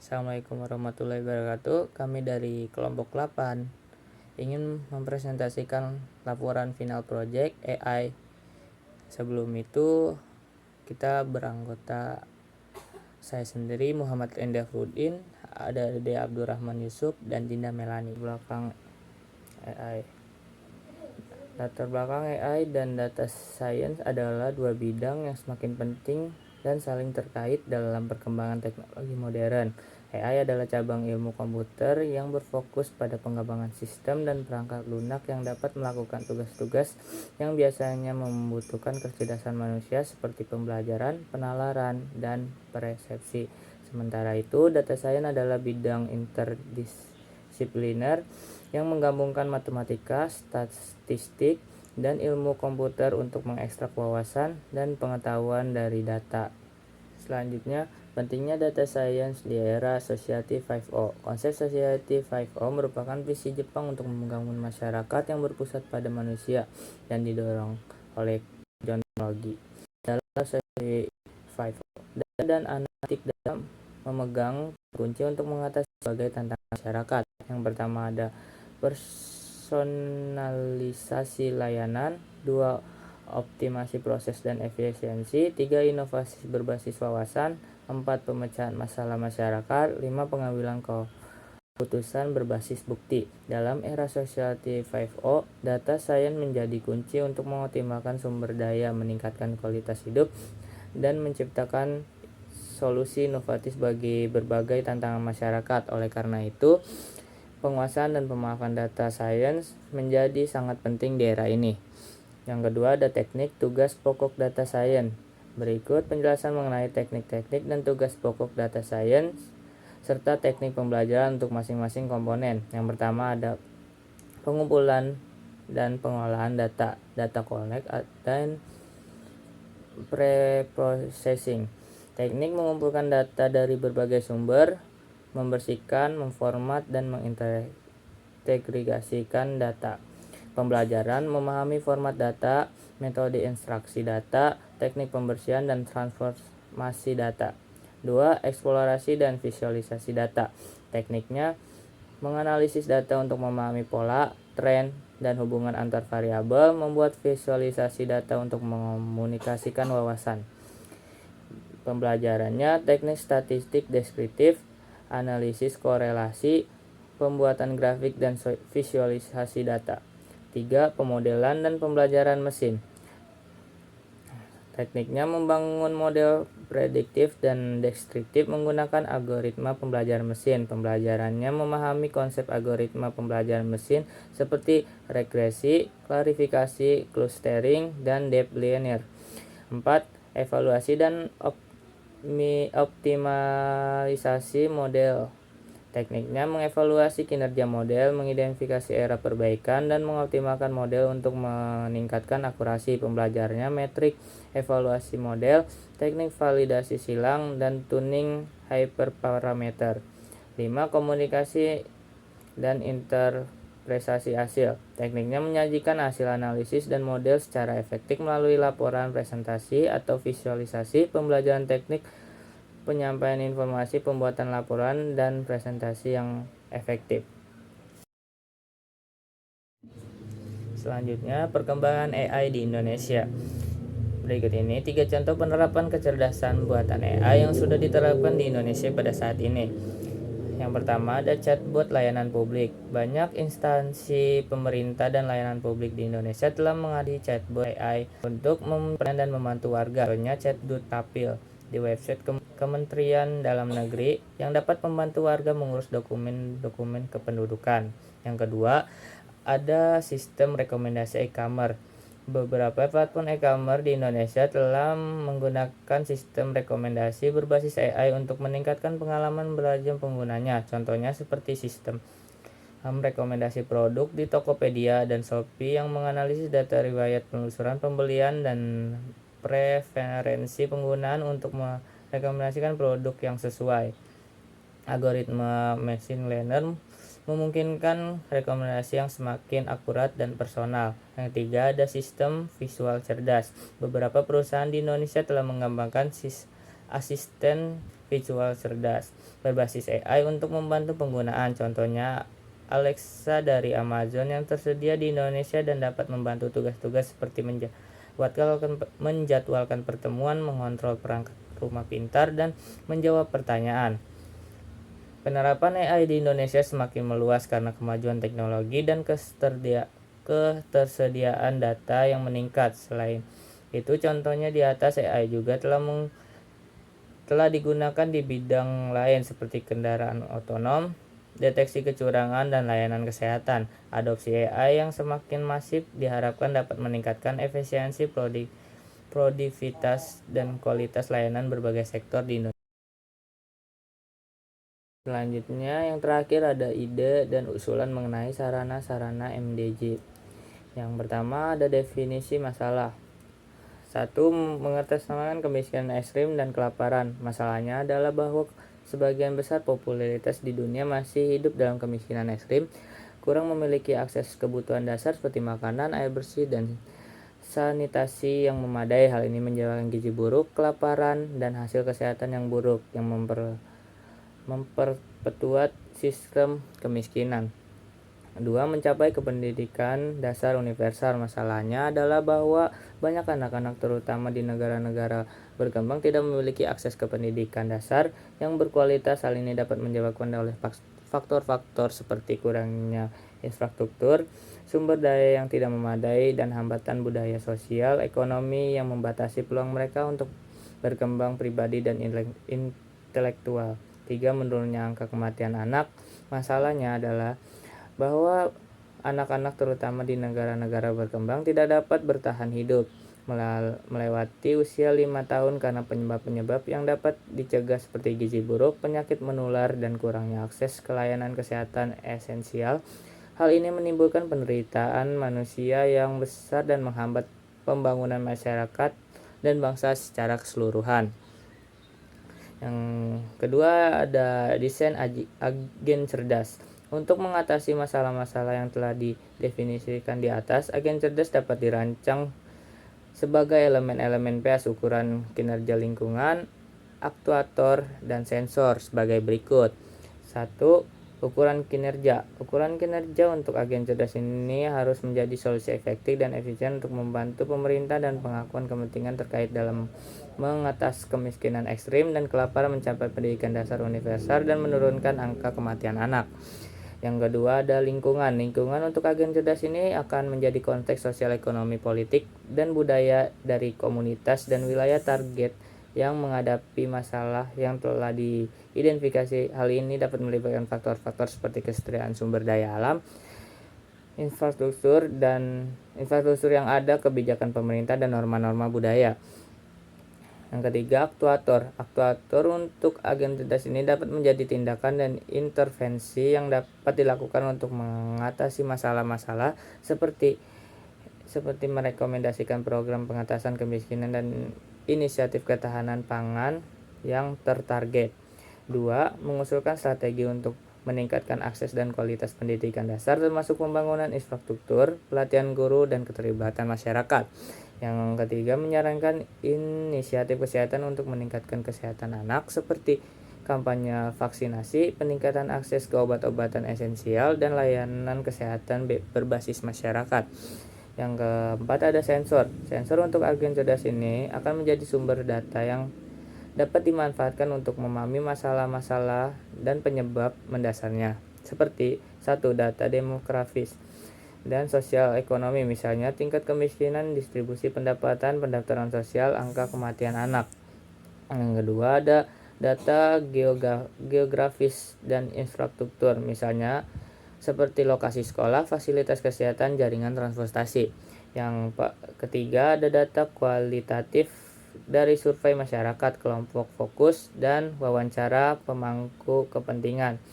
Assalamualaikum warahmatullahi wabarakatuh. Kami dari kelompok 8 ingin mempresentasikan laporan final project AI. Sebelum itu kita beranggota saya sendiri Muhammad Endafruddin, ada Dede Abdurrahman Yusuf dan Dinda Melani. Belakang AI. Latar belakang AI dan data science adalah dua bidang yang semakin penting dan saling terkait dalam perkembangan teknologi modern. AI adalah cabang ilmu komputer yang berfokus pada pengembangan sistem dan perangkat lunak yang dapat melakukan tugas-tugas yang biasanya membutuhkan kecerdasan manusia seperti pembelajaran, penalaran, dan persepsi. Sementara itu, data science adalah bidang interdisipliner yang menggabungkan matematika, statistik, dan ilmu komputer untuk mengekstrak wawasan dan pengetahuan dari data. Selanjutnya, pentingnya data science di era Society 5.0. Konsep Society 5.0 merupakan visi Jepang untuk membangun masyarakat yang berpusat pada manusia dan didorong oleh teknologi. Dalam Society 5.0, data dan analitik dalam memegang kunci untuk mengatasi berbagai tantangan masyarakat. Yang pertama ada personalisasi layanan, 2 optimasi proses dan efisiensi, 3 inovasi berbasis wawasan, 4 pemecahan masalah masyarakat, 5 pengambilan keputusan berbasis bukti. Dalam era Society 5.0, data science menjadi kunci untuk mengoptimalkan sumber daya, meningkatkan kualitas hidup, dan menciptakan solusi inovatif bagi berbagai tantangan masyarakat. Oleh karena itu, penguasaan dan pemahaman data science menjadi sangat penting di era ini. Yang kedua ada teknik tugas pokok data science. Berikut penjelasan mengenai teknik-teknik dan tugas pokok data science serta teknik pembelajaran untuk masing-masing komponen. Yang pertama ada pengumpulan dan pengolahan data, data collect dan pre-processing. Teknik mengumpulkan data dari berbagai sumber, membersihkan, memformat, dan mengintegrasikan data. Pembelajaran memahami format data, metode instruksi data, teknik pembersihan dan transformasi data. 2. Eksplorasi dan visualisasi data. Tekniknya menganalisis data untuk memahami pola, tren, dan hubungan antar variabel, membuat visualisasi data untuk mengomunikasikan wawasan. Pembelajarannya teknik statistik deskriptif, analisis korelasi, pembuatan grafik dan visualisasi data. 3. Pemodelan dan pembelajaran mesin. Tekniknya membangun model prediktif dan deskriptif menggunakan algoritma pembelajaran mesin. Pembelajarannya memahami konsep algoritma pembelajaran mesin seperti regresi, klarifikasi, clustering, dan deep linear. 4. Evaluasi dan optimalisasi model. Tekniknya mengevaluasi kinerja model, mengidentifikasi era perbaikan, dan mengoptimalkan model untuk meningkatkan akurasi. Pembelajarannya metrik evaluasi model, teknik validasi silang, dan tuning hyperparameter. 5. Komunikasi dan interpretasi hasil. Tekniknya menyajikan hasil analisis dan model secara efektif melalui laporan, presentasi, atau visualisasi. Pembelajaran teknik penyampaian informasi, pembuatan laporan, dan presentasi yang efektif. Selanjutnya, perkembangan AI di Indonesia. Berikut ini 3 contoh penerapan kecerdasan buatan AI yang sudah diterapkan di Indonesia pada saat ini. Yang pertama ada chatbot layanan publik. Banyak instansi pemerintah dan layanan publik di Indonesia telah menghadirkan chatbot AI untuk mempermudah dan membantu warga. Contohnya chatbot Tapil di website Kementerian Dalam Negeri yang dapat membantu warga mengurus dokumen kependudukan. Yang kedua, ada sistem rekomendasi e-commerce. Beberapa platform e-commerce di Indonesia telah menggunakan sistem rekomendasi berbasis AI untuk meningkatkan pengalaman belanja penggunanya. Contohnya seperti sistem rekomendasi produk di Tokopedia dan Shopee yang menganalisis data riwayat penelusuran pembelian dan preferensi penggunaan untuk merekomendasikan produk yang sesuai. Algoritma machine learning memungkinkan rekomendasi yang semakin akurat dan personal. Yang ketiga ada sistem visual cerdas. Beberapa perusahaan di Indonesia telah mengembangkan asisten visual cerdas berbasis AI untuk membantu penggunaan. Contohnya Alexa dari Amazon yang tersedia di Indonesia dan dapat membantu tugas-tugas seperti menjadwalkan pertemuan, mengontrol perangkat rumah pintar, dan menjawab pertanyaan. Penerapan AI di Indonesia semakin meluas karena kemajuan teknologi dan ketersediaan data yang meningkat. Selain itu, contohnya di atas, AI juga telah digunakan di bidang lain seperti kendaraan otonom, deteksi kecurangan, dan layanan kesehatan. Adopsi AI yang semakin masif diharapkan dapat meningkatkan efisiensi, produktivitas, dan kualitas layanan berbagai sektor di Indonesia. Selanjutnya, yang terakhir ada ide dan usulan mengenai sarana-sarana MDG. Yang pertama ada definisi masalah. 1. Mengatasnamakan kemiskinan ekstrim dan kelaparan. Masalahnya adalah bahwa sebagian besar popularitas di dunia masih hidup dalam kemiskinan ekstrim, kurang memiliki akses kebutuhan dasar seperti makanan, air bersih, dan sanitasi yang memadai. Hal ini menyebabkan gizi buruk, kelaparan, dan hasil kesehatan yang buruk yang memperpetuat sistem kemiskinan. 2. Mencapai kependidikan dasar universal. Masalahnya adalah bahwa banyak anak-anak terutama di negara-negara berkembang tidak memiliki akses ke pendidikan dasar yang berkualitas. Hal ini dapat menyebabkan oleh faktor-faktor seperti kurangnya infrastruktur, sumber daya yang tidak memadai, dan hambatan budaya sosial ekonomi yang membatasi peluang mereka untuk berkembang pribadi dan intelektual. 3. Menurunnya angka kematian anak. Masalahnya adalah bahwa anak-anak terutama di negara-negara berkembang tidak dapat bertahan hidup melewati usia 5 tahun karena penyebab-penyebab yang dapat dicegah seperti gizi buruk, penyakit menular, dan kurangnya akses ke layanan kesehatan esensial. Hal ini menimbulkan penderitaan manusia yang besar dan menghambat pembangunan masyarakat dan bangsa secara keseluruhan. Yang kedua ada desain agen cerdas. Untuk mengatasi masalah-masalah yang telah didefinisikan di atas, agen cerdas dapat dirancang sebagai elemen-elemen PAS ukuran kinerja lingkungan, aktuator, dan sensor sebagai berikut. 1. Ukuran kinerja. Ukuran kinerja untuk agen cerdas ini harus menjadi solusi efektif dan efisien untuk membantu pemerintah dan pengakuan kepentingan terkait dalam mengatasi kemiskinan ekstrim dan kelaparan, mencapai pendidikan dasar universal, dan menurunkan angka kematian anak. Yang kedua ada lingkungan. Lingkungan untuk agen cerdas ini akan menjadi konteks sosial, ekonomi, politik, dan budaya dari komunitas dan wilayah target yang menghadapi masalah yang telah diidentifikasi. Hal ini dapat melibatkan faktor-faktor seperti kesejahteraan sumber daya alam, infrastruktur yang ada, kebijakan pemerintah, dan norma-norma budaya. Yang ketiga, aktuator. Aktuator untuk agen cerdas ini dapat menjadi tindakan dan intervensi yang dapat dilakukan untuk mengatasi masalah-masalah seperti merekomendasikan program pengatasan kemiskinan dan inisiatif ketahanan pangan yang tertarget. 2. Mengusulkan strategi untuk meningkatkan akses dan kualitas pendidikan dasar termasuk pembangunan infrastruktur, pelatihan guru, dan keterlibatan masyarakat. Yang ketiga, menyarankan inisiatif kesehatan untuk meningkatkan kesehatan anak seperti kampanye vaksinasi, peningkatan akses ke obat-obatan esensial, dan layanan kesehatan berbasis masyarakat. Yang keempat ada sensor. Sensor untuk agen cerdas ini akan menjadi sumber data yang dapat dimanfaatkan untuk memahami masalah-masalah dan penyebab mendasarnya. Seperti 1. Data demografis dan sosial ekonomi, misalnya tingkat kemiskinan, distribusi pendapatan, pendaftaran sosial, angka kematian anak. Yang kedua ada data geografis dan infrastruktur, misalnya seperti lokasi sekolah, fasilitas kesehatan, jaringan transportasi. Yang ketiga ada data kualitatif dari survei masyarakat, kelompok fokus, dan wawancara pemangku kepentingan.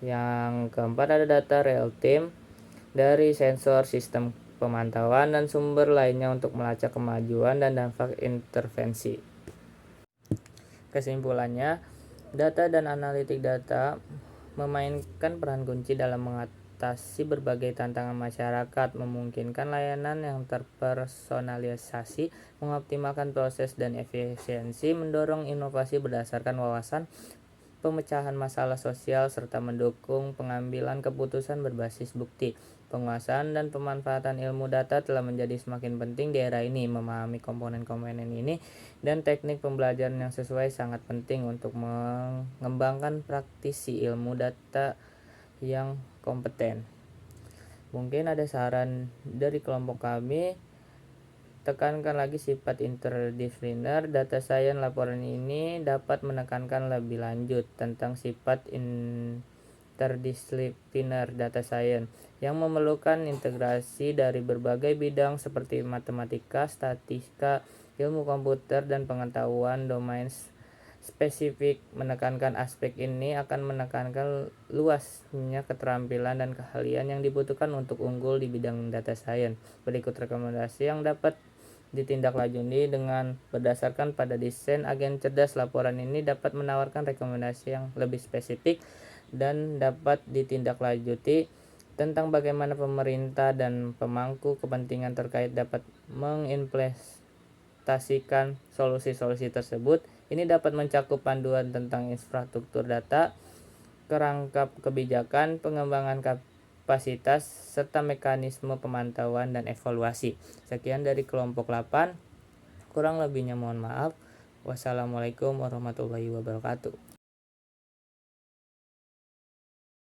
Yang keempat ada data real time dari sensor, sistem pemantauan, dan sumber lainnya untuk melacak kemajuan dan dampak intervensi. Kesimpulannya, data dan analitik data memainkan peran kunci dalam mengatasi berbagai tantangan masyarakat, memungkinkan layanan yang terpersonalisasi, mengoptimalkan proses dan efisiensi, mendorong inovasi berdasarkan wawasan, pemecahan masalah sosial, serta mendukung pengambilan keputusan berbasis bukti. Penguasaan dan pemanfaatan ilmu data telah menjadi semakin penting di era ini. Memahami komponen-komponen ini dan teknik pembelajaran yang sesuai sangat penting untuk mengembangkan praktisi ilmu data yang kompeten. Mungkin ada saran dari kelompok kami. Tekankan lagi sifat interdisipliner data science. Laporan ini dapat menekankan lebih lanjut tentang sifat interdisipliner data science yang memerlukan integrasi dari berbagai bidang seperti matematika, statistika, ilmu komputer, dan pengetahuan domain spesifik. Menekankan aspek ini akan menekankan luasnya keterampilan dan keahlian yang dibutuhkan untuk unggul di bidang data science. Berikut rekomendasi yang dapat ditindaklanjuti dengan berdasarkan pada desain agen cerdas. Laporan ini dapat menawarkan rekomendasi yang lebih spesifik dan dapat ditindaklanjuti tentang bagaimana pemerintah dan pemangku kepentingan terkait dapat mengimplementasikan solusi-solusi tersebut. Ini dapat mencakup panduan tentang infrastruktur data, kerangka kebijakan, pengembangan kapasitas, serta mekanisme pemantauan dan evaluasi. Sekian dari kelompok 8. Kurang lebihnya mohon maaf. Wassalamualaikum warahmatullahi wabarakatuh.